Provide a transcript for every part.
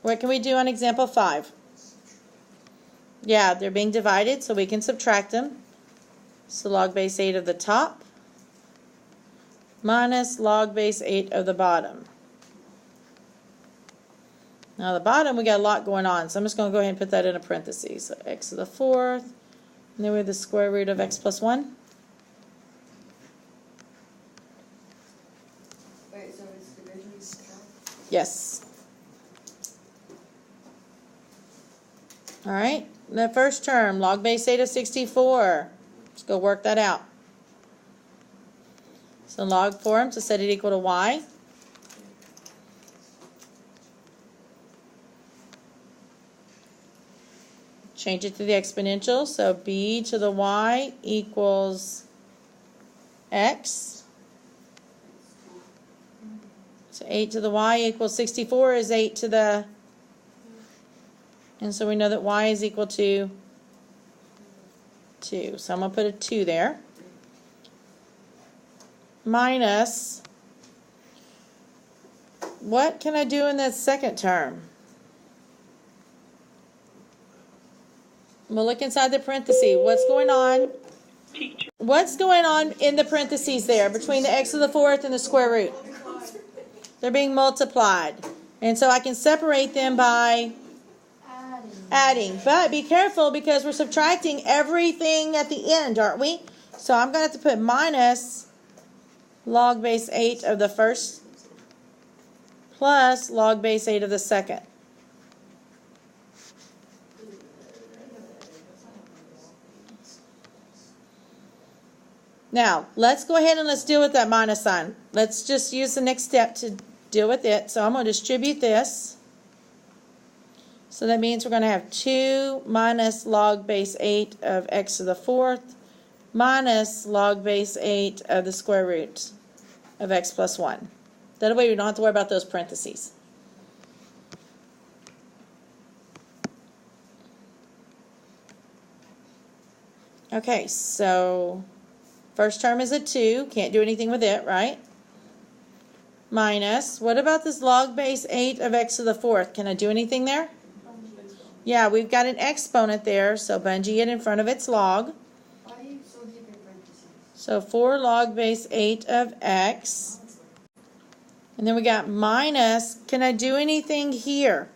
What can we do on example 5? Yeah, they're being divided, so we can subtract them. So log base 8 of the top minus log base 8 of the bottom. Now the bottom, we got a lot going on, so I'm just going to go ahead and put that in a parentheses. So x to the 4th, and then we have the square root of x plus 1. Wait, so it's division? Yes. All right, the first term, log base 8 of 64. Let's go work that out. So log form to set it equal to y. Change it to the exponential, so b to the y equals x. So 8 to the y equals 64 is 8 to the, and so we know that y is equal to 2. So I'm going to put a 2 there. Minus, what can I do in the second term? We'll look inside the parentheses. What's going on? What's going on in the parentheses there between the x to the 4th and the square root? They're being multiplied. And so I can separate them by adding. But be careful because we're subtracting everything at the end, aren't we? So I'm going to have to put minus log base 8 of the first plus log base 8 of the second. Now, let's go ahead and let's deal with that minus sign. Let's just use the next step to deal with it. So I'm going to distribute this. So that means we're going to have 2 minus log base 8 of x to the 4th minus log base 8 of the square root of x plus 1. That way we don't have to worry about those parentheses. Okay, so first term is a 2. Can't do anything with it, right? Minus, what about this log base 8 of x to the 4th? Can I do anything there? Yeah, we've got an exponent there, so bungee it in front of its log. Why are you so deep in parentheses? So 4 log base 8 of x. And then we got minus, can I do anything here?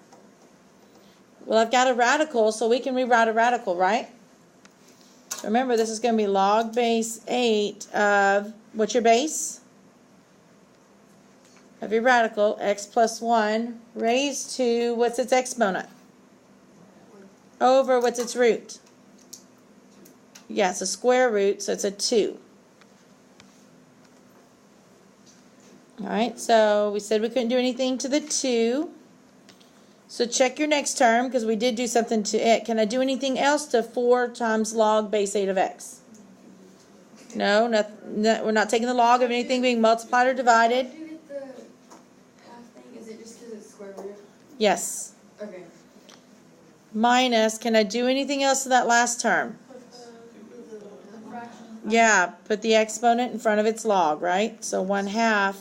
Well, I've got a radical, so we can rewrite a radical, right? So remember, this is going to be log base 8 of, what's your base? Of your radical, x plus 1, raised to, what's its exponent? Over, what's its root? Yeah, it's a square root, so it's a 2. All right, so we said we couldn't do anything to the 2. So check your next term, because we did do something to it. Can I do anything else to 4 times log base 8 of x? No, we're not taking the log of anything being multiplied or divided. How do you get the half thing? Is it just because it's square root? Yes. Okay. Minus, can I do anything else to that last term? Yeah, put the exponent in front of its log, right? So 1/2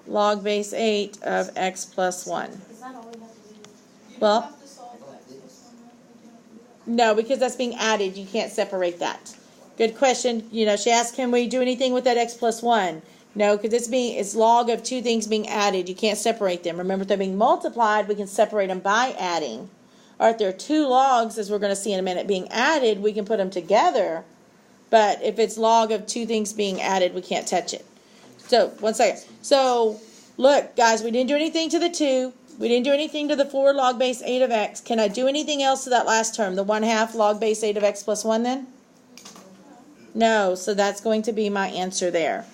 log base 8 of x plus 1. Is that all we have to do? Well, no, because that's being added. You can't separate that. Good question. You know, she asked, can we do anything with that x plus 1? No, because it's log of 2 things being added. You can't separate them. Remember, if they're being multiplied, we can separate them by adding. Or if there are 2 logs, as we're going to see in a minute, being added, we can put them together. But if it's log of 2 things being added, we can't touch it. So, one second. So, look, guys, we didn't do anything to the 2. We didn't do anything to the 4 log base 8 of x. Can I do anything else to that last term? The 1/2 log base 8 of x plus 1 then? No, so that's going to be my answer there.